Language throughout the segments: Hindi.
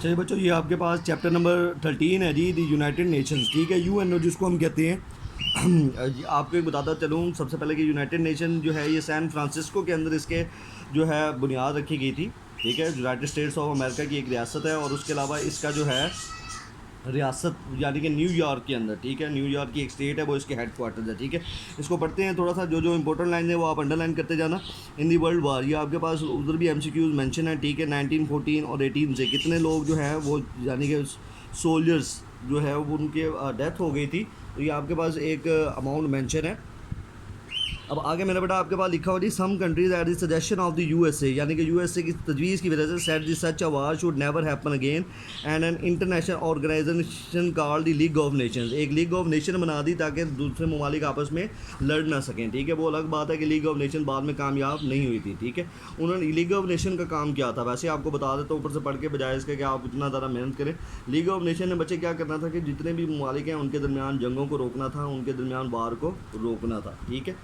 चलिए बच्चों, ये आपके पास चैप्टर नंबर 13 है जी, दी यूनाइटेड नेशंस। ठीक है, यूएनओ जिसको हम कहते हैं। आपको एक बताता चलूँ सबसे पहले कि यूनाइटेड नेशन जो है ये सैन फ्रांसिस्को के अंदर इसके जो है बुनियाद रखी गई थी। ठीक है, यूनाइटेड स्टेट्स ऑफ अमेरिका की एक रियासत है और उसके अलावा इसका जो है रियासत यानी कि न्यूयॉर्क के अंदर। ठीक है, न्यूयॉर्क की एक स्टेट है, वो इसके हेड क्वार्टर्स है। ठीक है, इसको पढ़ते हैं थोड़ा सा, जो जो इंपॉर्टेंट लाइन है वो आप अंडरलाइन करते जाना। इन दी वर्ल्ड वार, ये आपके पास उधर भी एमसीक्यूज मेंशन है। ठीक है, 1914 और 18 से कितने लोग जो है वो यानी कि सोल्जर्स जो है वो उनके डेथ हो गई थी, तो ये आपके पास एक अमाउंट मेंशन है। अब आगे मेरा बेटा आपके पास लिखा हुआ जी, some countries at the suggestion of the USA, यानी कि यूएसए की तजवीज़ की वजह से said the such a war should never happen again and an international organisation called the League of Nations, एक लीग ऑफ नेशन बना दी ताकि दूसरे ममालिक आपस में लड़ ना सकें। ठीक है, वो अलग बात है कि लीग ऑफ नेशन बाद में कामयाब नहीं हुई थी। ठीक है, उन्होंने लीग ऑफ नेशन का काम क्या था, वैसे आपको बता देता हूँ ऊपर से पढ़ के, बजाय इसके कि आप इतना ज़्यादा मेहनत करें। लीग ऑफ नेशन ने बच्चे क्या करना था कि जितने भी ममालिक हैं उनके दरमियान जंगों को रोकना था, उनके दरमियान वार को रोकना था। ठीक है,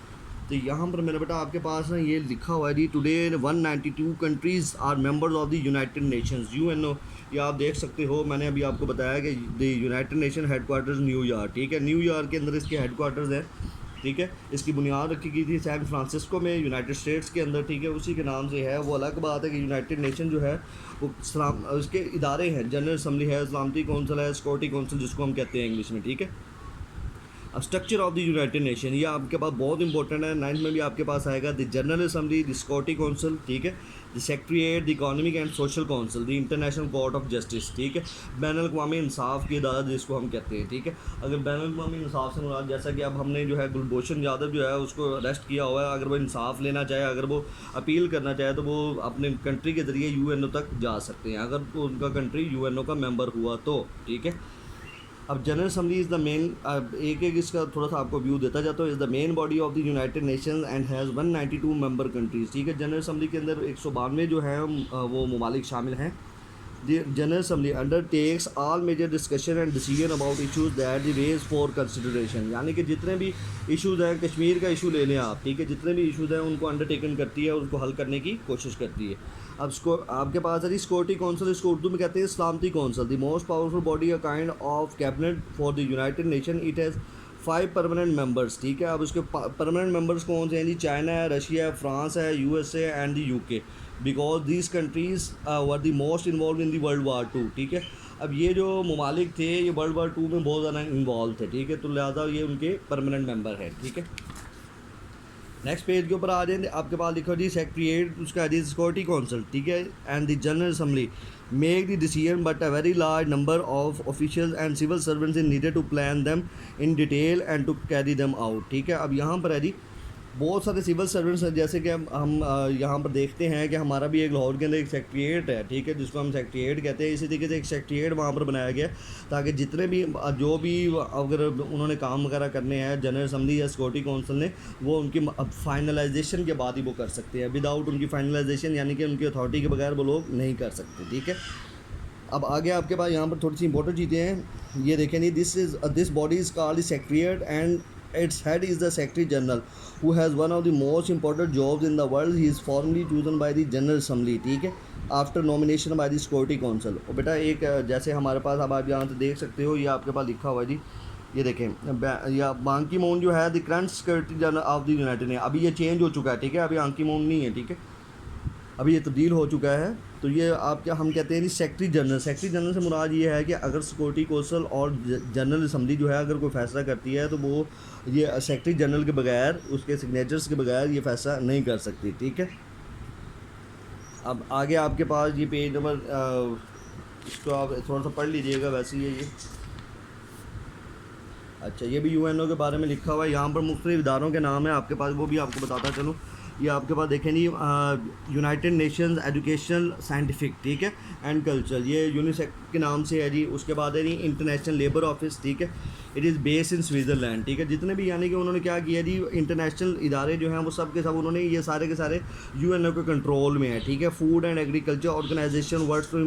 तो यहाँ पर मेरा बेटा आपके पास ना ये लिखा हुआ है जी, today 192 countries are members of the United Nations, UNO. ये आप देख सकते हो, मैंने अभी आपको बताया कि the United nation headquarters New York. ठीक है, न्यूयॉर्क के अंदर इसके हेडक्वार्टर्स हैं। ठीक है, इसकी बुनियाद रखी गई थी सैन फ्रांसिस्को में, यूनाइटेड स्टेट्स के अंदर। ठीक है, उसी के नाम से है। वो अलग बात है कि यूनाइटेड नेशन जो है वो उसके इदारे हैं, जनरल असम्बली है, सलामती कौंसिल है, सिक्योरिटी कौंसिल जिसको हम कहते हैं इंग्लिश में। ठीक है, अब structure of the United nation, ये आपके पास बहुत इंपॉर्टेंट है, 9th में भी आपके पास आएगा। The general assembly, the security council, ठीक है, the secretariat, the economic and social council, the international Court of justice. ठीक है, बैन अवी इंसाफ की अदालत जिसको हम कहते हैं। ठीक है, अगर बैन अवी इंसाफ से मुराद, जैसा कि अब हमने जो है गुलभूषण यादव जो है उसको अरेस्ट किया हुआ है, अगर वो इंसाफ लेना चाहे, अगर वो अपील करना चाहे तो वो अपने कंट्री के ज़रिए यूएनओ तक जा सकते हैं, अगर उनका कंट्री यूएनओ का मेंबर हुआ तो। ठीक है, अब general assembly is the main, एक इसका थोड़ा सा आपको व्यू देता जाता है। Is the main body of the United Nations and has 192 member countries. ठीक है, जनरल असम्बली के अंदर 192 जो है वो ममालिक शामिल हैं। The general assembly undertakes all major discussion and decision about issues that the raise for consideration, यानी कि जितने भी इशूज़ हैं, कश्मीर का इशू ले लें आप। ठीक है, जितने भी इशूज़ हैं उनको अंडरटेकन करती है और उसको हल करने की कोशिश करती है। अब इसको आपके पास है जी सिक्योरिटी काउंसिल, इसको उर्दू में कहते हैं सलामती council, the most powerful body a kind of cabinet for the United nation. It has 5 permanent members. ठीक है, अब उसके परमानेंट मेंबर्स कौन से हैं जी, चाइना है, रशिया है, फ्रांस है, USA and the UK, because these countries were the most involve in the world war 2। ठीक है, अब ये जो ममालिक थे ये वर्ल्ड वार 2 में बहुत ज़्यादा इन्वॉल्व थे। ठीक है, तो लिहाजा ये उनके परमानेंट मेंबर हैं। ठीक है, नेक्स्ट पेज के ऊपर आ जाए, आपके पास लिखो जी सेक्रेटरीट, उसका है सिक्योरिटी काउंसिल। ठीक है, and the general assembly make the decision but a very large number of officials and civil servants in needed to plan them in detail and to carry them out. ठीक है, अब यहाँ पर है जी बहुत सारे सिविल सर्वेंट्स हैं, जैसे कि हम यहाँ पर देखते हैं कि हमारा भी एक लाहौर के अंदर एक सेक्रेटरीट है। ठीक है, जिसको हम सेक्रेटरीट कहते हैं। इसी तरीके से एक सेक्रेटरीट वहाँ पर बनाया गया ताकि जितने भी जो भी अगर उन्होंने काम वगैरह करने हैं जनरल असम्बली या सिक्योरिटी काउंसिल ने, वो उनकी फाइनलाइजेशन के बाद ही वो कर सकते हैं। विदाउट उनकी फाइनलाइजेशन यानी कि उनकी अथॉरिटी के बगैर वो लोग नहीं कर सकते। ठीक है, अब आगे आपके पास यहाँ पर थोड़ी सी इंपॉर्टेंट चीज़ें हैं, ये देखें नहीं, this body is called the secretariat and its head is the secretary general who has one of the most important jobs in the world. He is formally chosen by the general assembly. ठीक है, after nomination by the security council। और बेटा एक जैसे हमारे पास अब आप यहाँ से देख सकते हो, ये आपके पास लिखा हुआ है जी, ये देखें, या बान की मून जो है the current secretary general of the United ने, अभी ये चेंज हो चुका है। ठीक है, अभी बान की मून नहीं है। ठीक है, अभी ये तब्दील हो चुका है। तो ये आप क्या हम कहते हैं जी सेक्रेटरी जनरल। सेक्रेटरी जनरल से मुराद ये है कि अगर सिक्योरिटी काउंसिल और जनरल असम्बली जो है अगर कोई फ़ैसला करती है तो वो ये सेक्रेटरी जनरल के बगैर, उसके सिग्नेचर्स के बगैर ये फ़ैसला नहीं कर सकती। ठीक है, अब आगे आपके पास ये पेज नंबर, इसको आप थोड़ा सा पढ़ लीजिएगा। वैसे ये अच्छा, ये भी यूएनओ के बारे में लिखा हुआ है। यहाँ पर मुख्तलिफ इदारों के नाम है आपके पास, वो भी आपको बताता चलूँ। ये आपके पास देखें जी, यूनाइटेड नेशंस एजुकेशनल साइंटिफिक, ठीक है, एंड कल्चर, ये यूनिसेफ के नाम से है जी। उसके बाद है जी इंटरनेशनल लेबर ऑफिस। ठीक है, it is based in Switzerland. ठीक है, जितने भी यानी कि उन्होंने क्या किया जी, इंटरनेशनल इदारे जो हैं वो सब के सब उन्होंने ये सारे के सारे यूएनओ के कंट्रोल में है। ठीक है, food and agriculture organization works to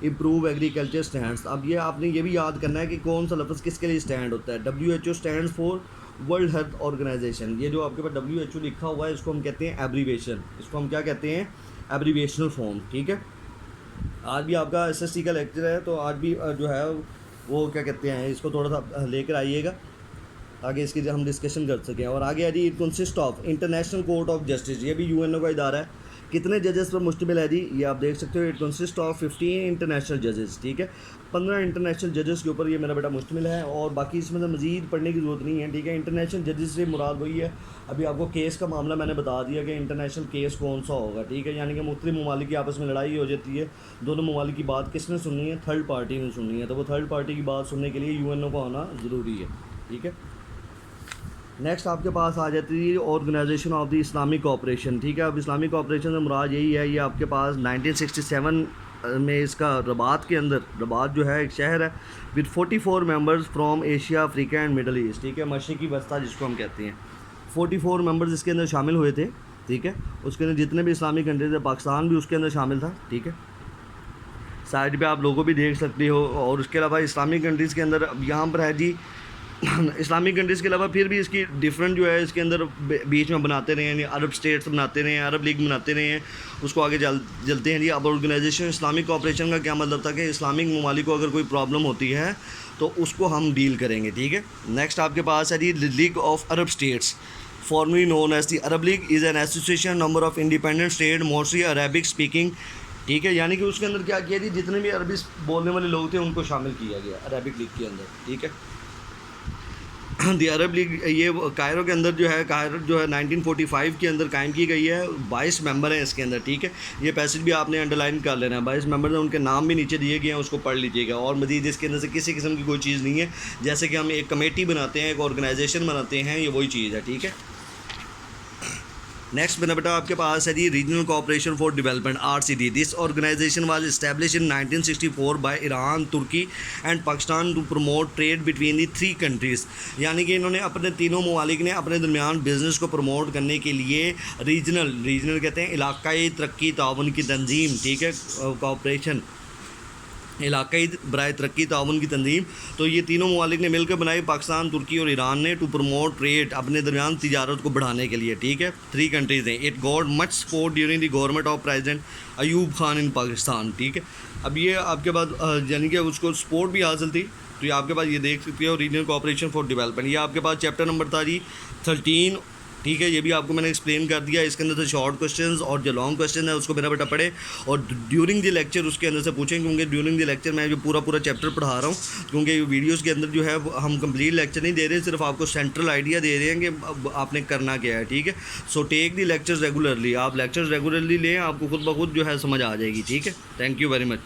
improve agriculture stands. अब ये आपने ये भी याद करना है कि कौन सा लफ्ज़ किसके लिए स्टैंड होता है। WHO stands for world health organization. ये जो आपके पास WHO लिखा हुआ है इसको हम कहते हैं एब्रीवेशन, इसको हम क्या कहते हैं, एब्रीवेशनल फॉर्म। ठीक है, आज भी आपका SST का लेक्चर है, तो आज भी जो है वो क्या कहते हैं, इसको थोड़ा सा लेकर आइएगा ताकि इसकी हम डिस्कशन कर सकें। और आगे है जी, it consist of International Court of Justice, ये भी UNO का इदारा है। कितने जजेस पर मुश्तमिल है जी, ये आप देख सकते हो। इट कंसिस्ट ऑफ 15 इंटरनेशनल जजेस, ठीक है, 15 इंटरनेशनल जजेस के ऊपर ये मेरा बेटा मुश्तमिल है। और बाकी इसमें तो मज़ीद पढ़ने की ज़रूरत नहीं है, ठीक है। इंटरनेशनल जजेस से मुराद वही है, अभी आपको केस का मामला मैंने बता दिया कि इंटरनेशनल केस कौन सा होगा, ठीक है। यानी कि मुख्तलिफ ममालिक की आपस में लड़ाई हो जाती है, दोनों ममालिक की बात किसने सुननी है, थर्ड पार्टी ने सुननी है, तो वो थर्ड पार्टी की बात सुनने के लिए UNO का होना ज़रूरी है, ठीक है। नेक्स्ट आपके पास आ जाती है organization of the Islamic cooperation, ठीक है। अब इस्लामिक कोऑपरेशन से मुराद यही है, ये आपके पास 1967 में इसका रबात के अंदर, रबात जो है एक शहर है, with 44 members from Asia, Africa and middle east, ठीक है, मशरिकी वस्ता जिसको हम कहते हैं। 44 मेंबर्स इसके अंदर शामिल हुए थे, ठीक है। उसके अंदर जितने भी इस्लामिक कंट्रीज है, पाकिस्तान भी उसके अंदर शामिल था, ठीक है। साइड पे आप लोगों भी देख सकते हो। और उसके अलावा इस्लामिक कंट्रीज़ के अंदर अब यहाँ पर है जी इस्लामिक कंट्रीज़ के अलावा फिर भी इसकी डिफरेंट जो है इसके अंदर बीच में बनाते रहे हैं, यानी अरब स्टेट्स बनाते रहे हैं, अरब लीग बनाते रहे हैं, उसको आगे चलते हैं जी। अब ऑर्गेनाइजेशन इस्लामिक कोऑपरेशन का क्या मतलब था कि इस्लामिक ममालिक को अगर कोई प्रॉब्लम होती है तो उसको हम डील करेंगे, ठीक है। नेक्स्ट आपके पास है जी League of Arab States, formerly known as the Arab League, is an association number of independent state mostly Arabic speaking, ठीक है। यानी कि उसके अंदर क्या किया जी, जितने भी अरबी बोलने वाले लोग थे उनको शामिल किया गया अरबिक लीग के अंदर, ठीक है। दी अरब लीग ये कायरो के अंदर जो है, कायरो जो है 1945 के अंदर कायम की गई है। 22 मेंबर हैं इसके अंदर, ठीक है। ये पैसेज भी आपने अंडरलाइन कर लेना है, 22 मेंबर हैं, उनके नाम भी नीचे दिए गए हैं, उसको पढ़ लीजिएगा। और मज़ीद इसके अंदर से किसी किस्म की कोई चीज़ नहीं है, जैसे कि हम एक कमेटी बनाते हैं, एक ऑर्गेनाइजेशन बनाते हैं, ये वही चीज़ है, ठीक है। नेक्स्ट मेरा बेटा आपके पास है जी Regional Cooperation for Development, RCD। This organisation was establish in 1964 by Iran, Turkey and Pakistan to promote trade between the 3 countries. यानी कि इन्होंने अपने तीनों ममालिक ने अपने दरमियान बिज़नेस को प्रमोट करने के लिए रीजनल कहते हैं इलाकाई तरक्की ताउन की तंजीम, ठीक है, कोऑपरेशन, इलाकाई बराए तरक्की ताउन की तंजीम। तो ये तीनों ममालिक ने मिलकर बनाई, पाकिस्तान, तुर्की और ईरान ने, टू प्रमोट ट्रेड, अपने दरमियान तिजारत को बढ़ाने के लिए, ठीक है। 3 कंट्रीज़ हैं। It got much support during the government of President Ayub Khan in Pakistan, ठीक है। अब ये आपके पास यानी कि उसको सपोर्ट भी हासिल थी, तो ये आपके पास ये देख सकते हो रीजनल कोऑपरेशन फॉर डेवलपमेंट। ये आपके पास चैप्टर नंबर था जी 13, ठीक है। ये भी आपको मैंने एक्सप्लेन कर दिया। इसके अंदर से शॉर्ट क्वेश्चंस और जो लॉन्ग क्वेश्चन है उसको मेरा बेटा पढ़े और ड्यूरिंग द लेक्चर उसके अंदर से पूछें, क्योंकि ड्यूरिंग द लेक्चर मैं जो पूरा चैप्टर पढ़ा रहा हूँ, क्योंकि वीडियोज़ के अंदर जो है हम कंप्लीट लेक्चर नहीं दे रहे, सिर्फ आपको सेंट्रल आइडिया दे रहे हैं कि आपने करना क्या है, ठीक है। So take the lectures regularly, आप लेक्चर्स रेगुलरली लें, आपको खुद ब खुद जो है समझ आ जाएगी, ठीक है। Thank you very much.